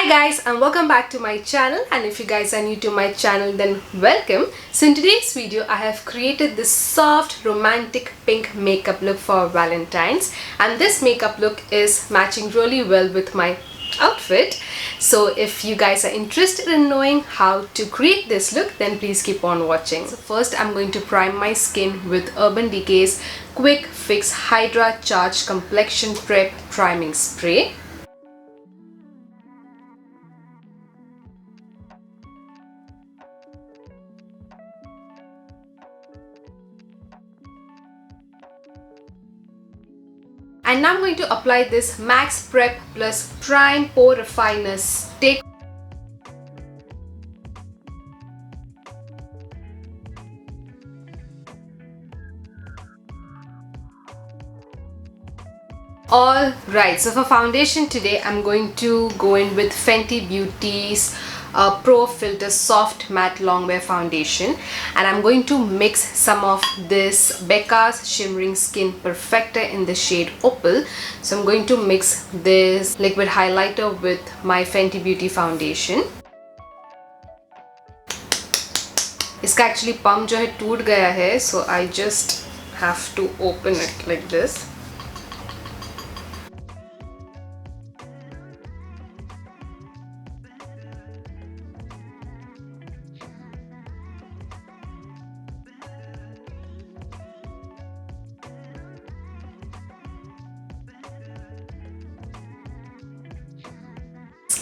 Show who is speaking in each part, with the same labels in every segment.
Speaker 1: Hi guys, and welcome back to my channel, and if you guys are new to my channel then welcome. So in today's video I have created this soft romantic pink makeup look for Valentine's, and this makeup look is matching really well with my outfit. So if you guys are interested in knowing how to create this look, then please keep on watching. So first I'm going to prime my skin with Urban Decay's Quick Fix Hydra Charged Complexion Prep Priming Spray. And now I'm going to apply this Max Prep Plus Prime Pore Refiner Stick. Alright, so for foundation today I'm going to go in with Fenty Beauty's Pro Filter Soft Matte Longwear Foundation, and I'm going to mix some of this BECCA's Shimmering Skin Perfector in the shade Opal. So I'm going to mix this liquid highlighter with my Fenty Beauty foundation. इसका actually pump जो है टूट गया है, so I just have to open it like this.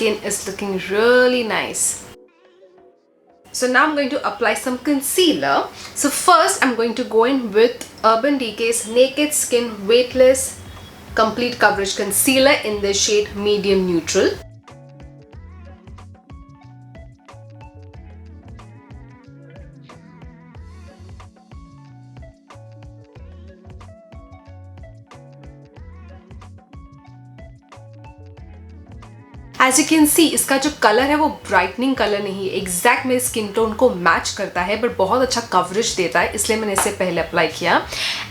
Speaker 1: Skin is looking really nice. So now I'm going to apply some concealer. So first I'm going to go in with Urban Decay's Naked Skin Weightless Complete Coverage Concealer in the shade Medium Neutral. As you can see, इसका जो colour है वो brightening colour नहीं है, exact मेरे skin tone को match करता है, बट बहुत अच्छा कवरेज देता है, इसलिए मैंने इसे पहले अप्लाई किया.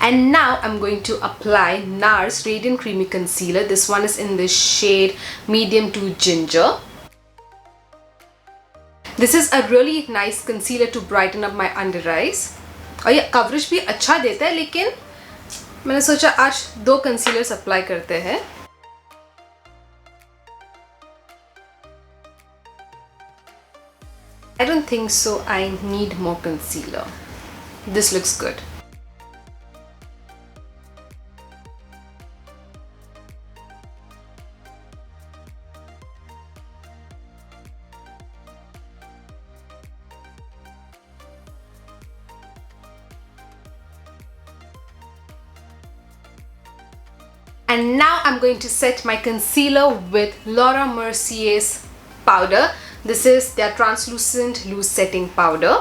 Speaker 1: And now I am going to apply NARS Radiant Creamy Concealer. This one is in the shade medium to ginger. This is a really nice concealer to brighten up my under eyes, और ये coverage भी अच्छा देता है, लेकिन मैंने सोचा आज दो कंसीलर्स अप्लाई करते हैं. I don't think so. I need more concealer. This looks good. And now I'm going to set my concealer with Laura Mercier's powder. This is their translucent loose setting powder.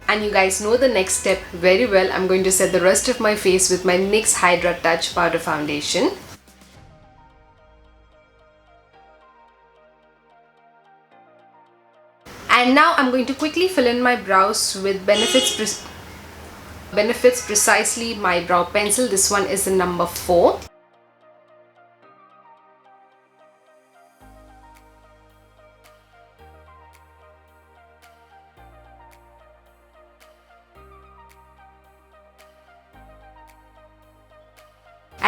Speaker 1: And you guys know the next step very well. I'm going to set the rest of my face with my NYX Hydra Touch Powder Foundation. And now I'm going to quickly fill in my brows with Benefits Precisely My Brow Pencil. This one is the number 4.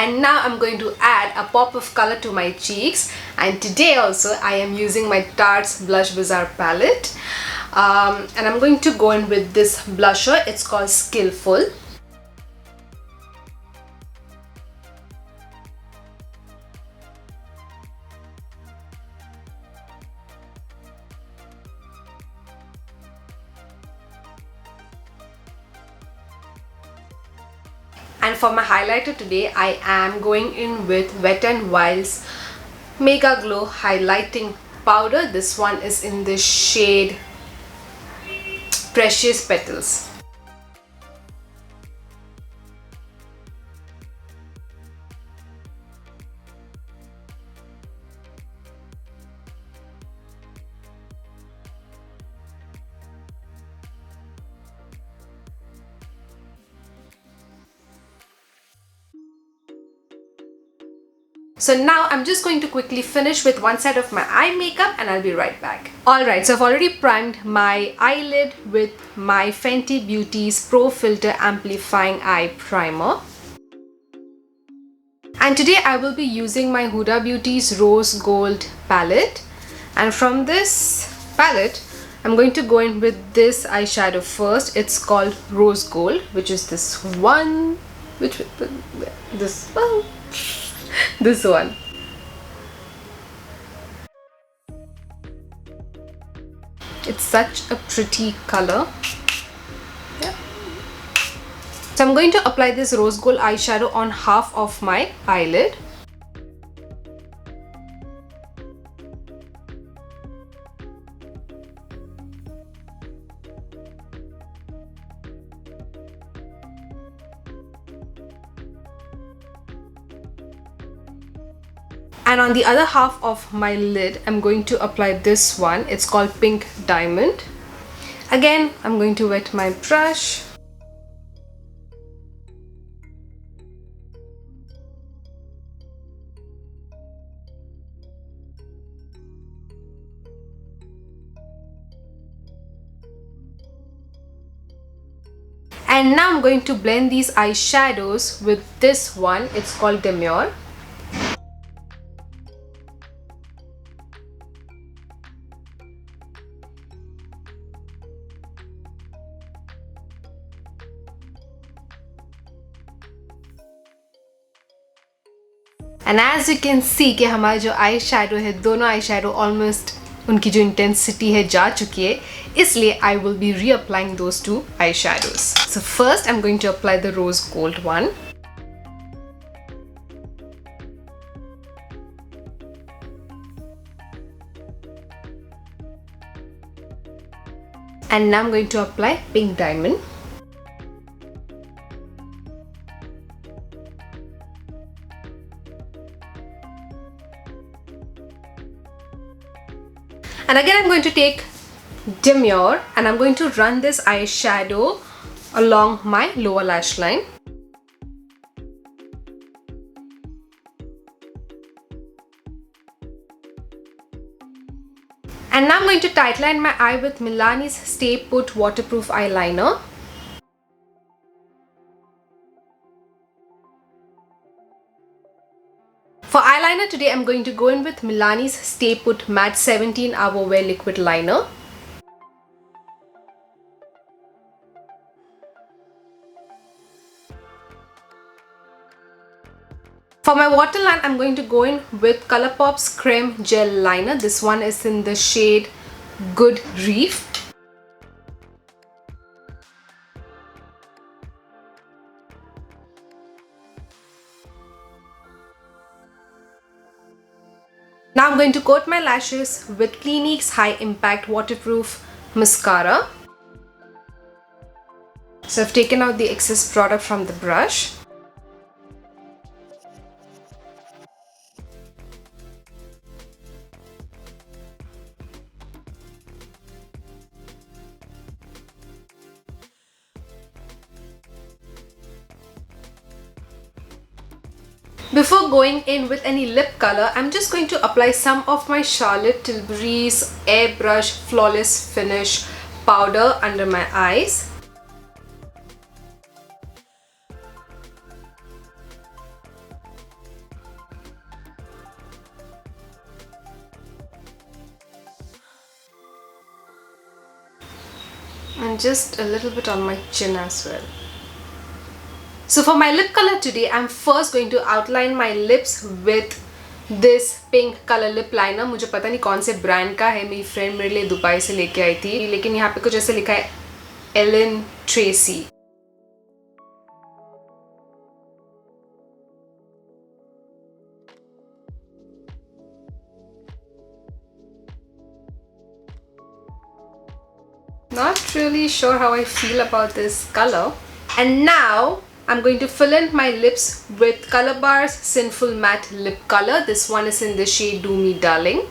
Speaker 1: And now I'm going to add a pop of color to my cheeks, and today also I am using my Tarte's Blush BAZAAR palette, and I'm going to go in with this blusher. It's called Skillful. And for my highlighter today, I am going in with Wet n Wild's Mega Glow Highlighting Powder. This one is in the shade Precious Petals. So now I'm just going to quickly finish with one side of my eye makeup and I'll be right back. Alright, so I've already primed my eyelid with my Fenty Beauty's Pro Filter Amplifying Eye Primer. And today I will be using my Huda Beauty's Rose Gold palette. And from this palette, I'm going to go in with this eyeshadow first. It's called Rose Gold, which is this one. This one. This one. It's such a pretty color. Yeah. So I'm going to apply this rose gold eyeshadow on half of my eyelid. And on the other half of my lid, I'm going to apply this one. It's called Pink Diamond. Again, I'm going to wet my brush. And now I'm going to blend these eyeshadows with this one. It's called Demure. And as you can see कि हमारा जो eye shadow है, दोनों eye shadow almost उनकी जो intensity है जा चुकी है, इसलिए I will be reapplying those two eyeshadows. So first I'm going to apply the rose gold one. And now I'm going to apply Pink Diamond. And again I'm going to take Demure and I'm going to run this eyeshadow along my lower lash line. And now I'm going to tightline my eye with Milani's Stay Put Waterproof Eyeliner. For eyeliner today, I'm going to go in with Milani's Stay Put Matte 17-Hour Wear Liquid Liner. For my waterline, I'm going to go in with Colourpop's Creme Gel Liner. This one is in the shade Good Reef. Now I'm going to coat my lashes with Clinique's High Impact Waterproof Mascara. So I've taken out the excess product from the brush. Before going in with any lip color, I'm just going to apply some of my Charlotte Tilbury's Airbrush Flawless Finish powder under my eyes. And just a little bit on my chin as well. So for my lip color today, I'm first going to outline my lips with this pink color lip liner. मुझे पता नहीं कौन से brand का है, मेरी friend मेरे लिए दुबई से लेके आई थी, लेकिन यहाँ पे कुछ ऐसे लिखा है Alan Tracy. Not really sure how I feel about this color. And now I'm going to fill in my lips with Colorbar's Sinful Matte Lip Color. This one is in the shade Do Me Darling.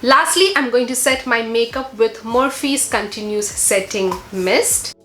Speaker 1: Lastly, I'm going to set my makeup with Morphe's Continuous Setting Mist.